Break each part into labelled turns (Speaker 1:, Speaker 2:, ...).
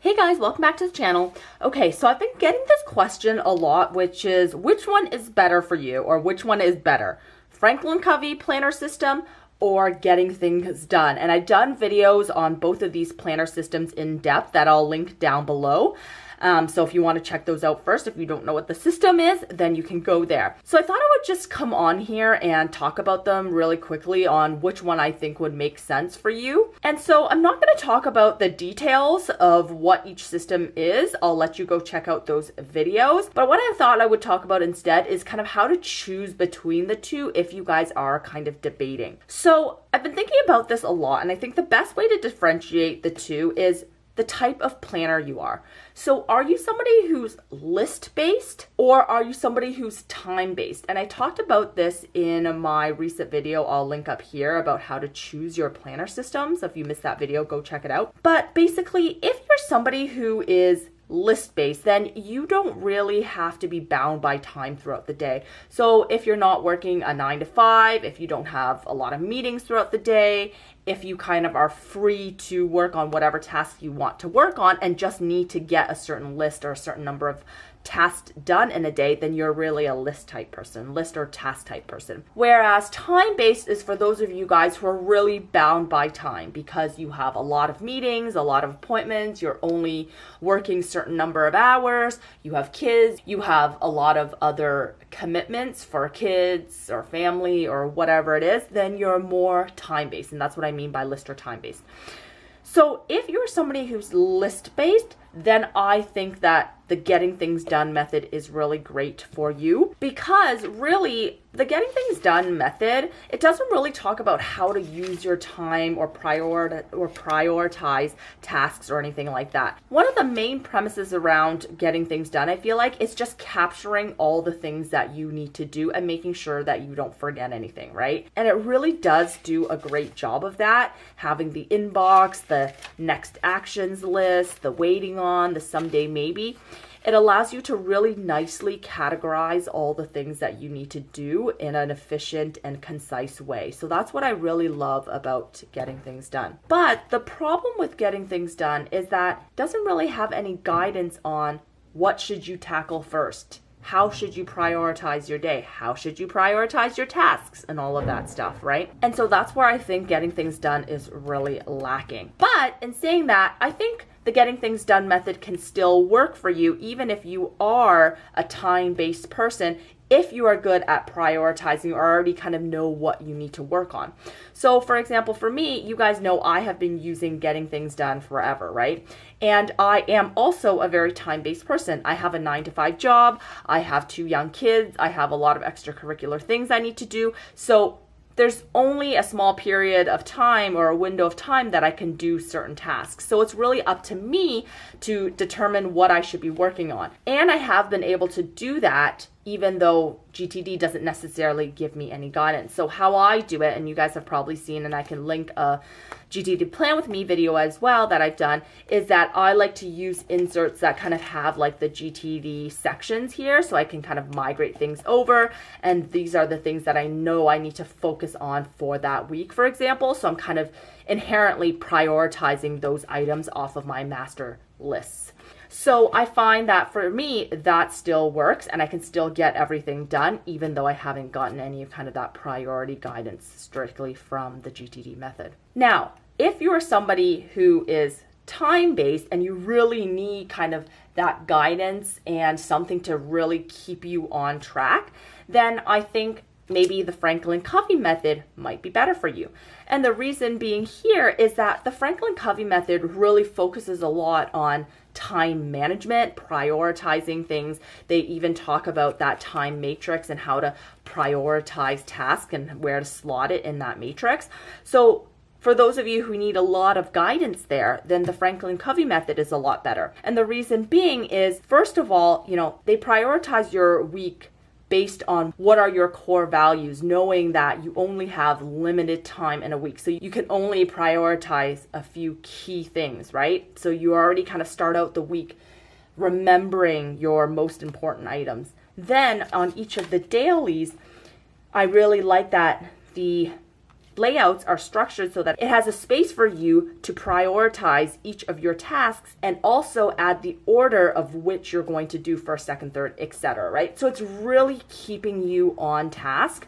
Speaker 1: Hey guys, welcome back to the channel. Okay, so I've been getting this question a lot, which is which one is better for you, or which one is better? Franklin Covey planner system or getting things done? And I've done videos on both of these planner systems in depth that I'll link down below. So if you want to check those out first, if you don't know what the system is, then you can go there. So I thought I would just come on here and talk about them really quickly on which one I think would make sense for you. And so I'm not going to talk about the details of what each system is. I'll let you go check out those videos. But what I thought I would talk about instead is kind of how to choose between the two if you guys are kind of debating. So I've been thinking about this a lot, and I think the best way to differentiate the two is the type of planner you are. So are you somebody who's list-based or are you somebody who's time-based? And I talked about this in my recent video, I'll link up here, about how to choose your planner system. So if you missed that video, go check it out. But basically, if you're somebody who is list-based, then you don't really have to be bound by time throughout the day. So if you're not working a 9 to 5, if you don't have a lot of meetings throughout the day, if you kind of are free to work on whatever tasks you want to work on and just need to get a certain list or a certain number of tasks done in a day, then you're really a list type person, list or task type person. Whereas time-based is for those of you guys who are really bound by time because you have a lot of meetings, a lot of appointments, you're only working a certain number of hours, you have kids, you have a lot of other commitments for kids or family or whatever it is, then you're more time-based. And that's what I mean by list or time-based. So if you're somebody who's list-based, then I think that the getting things done method is really great for you, because really the getting things done method, it doesn't really talk about how to use your time or prioritize tasks or anything like that. One of the main premises around getting things done, I feel like, is just capturing all the things that you need to do and making sure that you don't forget anything, right? And it really does do a great job of that, having the inbox, the next actions list, the waiting on, the someday maybe. It allows you to really nicely categorize all the things that you need to do in an efficient and concise way. So that's what I really love about getting things done. But the problem with getting things done is that it doesn't really have any guidance on what should you tackle first. How should you prioritize your day? How should you prioritize your tasks and all of that stuff, right? And so that's where I think getting things done is really lacking. But in saying that, I think the getting things done method can still work for you even if you are a time-based person, if you are good at prioritizing or already kind of know what you need to work on. So for example, for me, you guys know I have been using getting things done forever, right? And I am also a very time-based person. I have a 9 to 5 job. I have 2 young kids. I have a lot of extracurricular things I need to do. So there's only a small period of time or a window of time that I can do certain tasks. So it's really up to me to determine what I should be working on. And I have been able to do that even though GTD doesn't necessarily give me any guidance. So how I do it, and you guys have probably seen, and I can link a GTD plan with me video as well that I've done, is that I like to use inserts that kind of have like the GTD sections here, so I can kind of migrate things over, and these are the things that I know I need to focus on for that week, for example. So I'm kind of inherently prioritizing those items off of my master lists. So I find that for me, that still works and I can still get everything done, even though I haven't gotten any of kind of that priority guidance strictly from the GTD method. Now, if you're somebody who is time-based and you really need kind of that guidance and something to really keep you on track, then I think maybe the Franklin Covey method might be better for you. And the reason being here is that the Franklin Covey method really focuses a lot on time management, prioritizing things. They even talk about that time matrix and how to prioritize tasks and where to slot it in that matrix. So for those of you who need a lot of guidance there, then the Franklin Covey method is a lot better. And the reason being is, first of all, they prioritize your week based on what are your core values, knowing that you only have limited time in a week. So you can only prioritize a few key things, right? So you already kind of start out the week remembering your most important items. Then on each of the dailies, I really like that the layouts are structured so that it has a space for you to prioritize each of your tasks and also add the order of which you're going to do first, second, third, etc., right? So it's really keeping you on task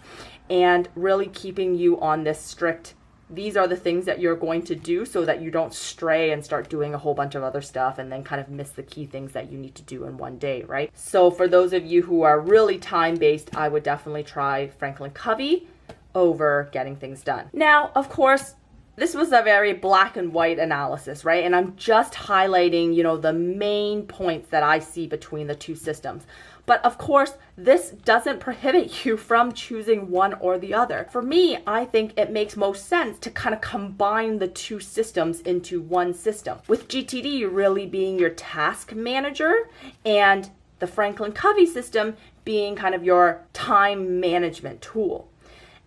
Speaker 1: and really keeping you on this strict, these are the things that you're going to do, so that you don't stray and start doing a whole bunch of other stuff and then kind of miss the key things that you need to do in one day, right? So for those of you who are really time-based, I would definitely try Franklin Covey over getting things done. Now, of course, this was a very black and white analysis, right? And I'm just highlighting, the main points that I see between the two systems. But of course, this doesn't prohibit you from choosing one or the other. For me, I think it makes most sense to kind of combine the two systems into one system, with GTD really being your task manager and the Franklin Covey system being kind of your time management tool.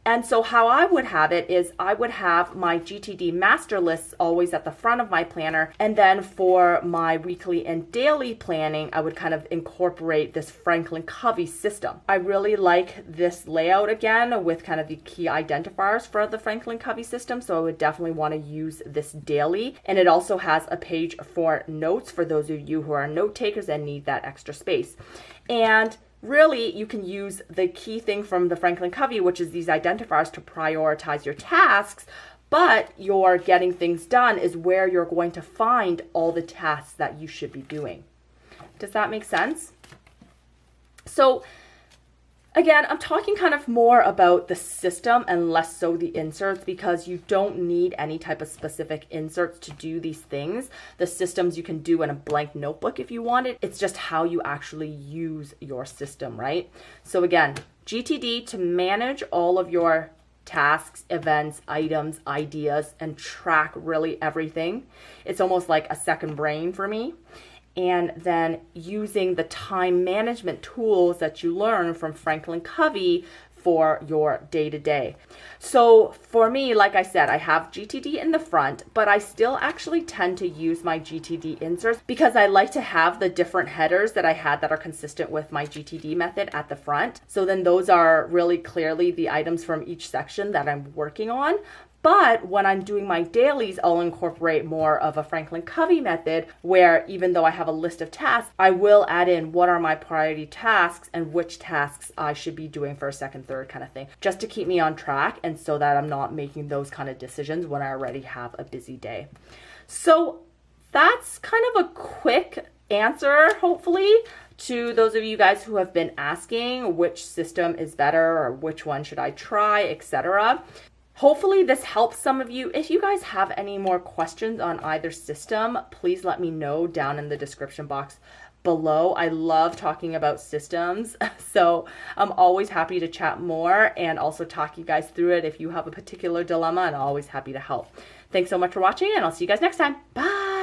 Speaker 1: And so how I would have it is I would have my GTD master lists always at the front of my planner. And then for my weekly and daily planning, I would kind of incorporate this Franklin Covey system. I really like this layout again with kind of the key identifiers for the Franklin Covey system. So I would definitely want to use this daily. And it also has a page for notes for those of you who are note takers and need that extra space. And really, you can use the key thing from the Franklin Covey, which is these identifiers, to prioritize your tasks, but your getting things done is where you're going to find all the tasks that you should be doing. Does that make sense? So again, I'm talking kind of more about the system and less so the inserts, because you don't need any type of specific inserts to do these things. The systems you can do in a blank notebook if you want it. It's just how you actually use your system, right? So again, GTD to manage all of your tasks, events, items, ideas, and track really everything. It's almost like a second brain for me. And then using the time management tools that you learn from Franklin Covey for your day-to-day. So for me, like I said, I have GTD in the front, but I still actually tend to use my GTD inserts because I like to have the different headers that I had that are consistent with my GTD method at the front. So then those are really clearly the items from each section that I'm working on. But when I'm doing my dailies, I'll incorporate more of a Franklin Covey method where even though I have a list of tasks, I will add in what are my priority tasks and which tasks I should be doing first, second, third kind of thing, just to keep me on track and so that I'm not making those kind of decisions when I already have a busy day. So that's kind of a quick answer, hopefully, to those of you guys who have been asking which system is better or which one should I try, etc. Hopefully this helps some of you. If you guys have any more questions on either system, please let me know down in the description box below. I love talking about systems, so I'm always happy to chat more and also talk you guys through it if you have a particular dilemma, and I'm always happy to help. Thanks so much for watching, and I'll see you guys next time. Bye!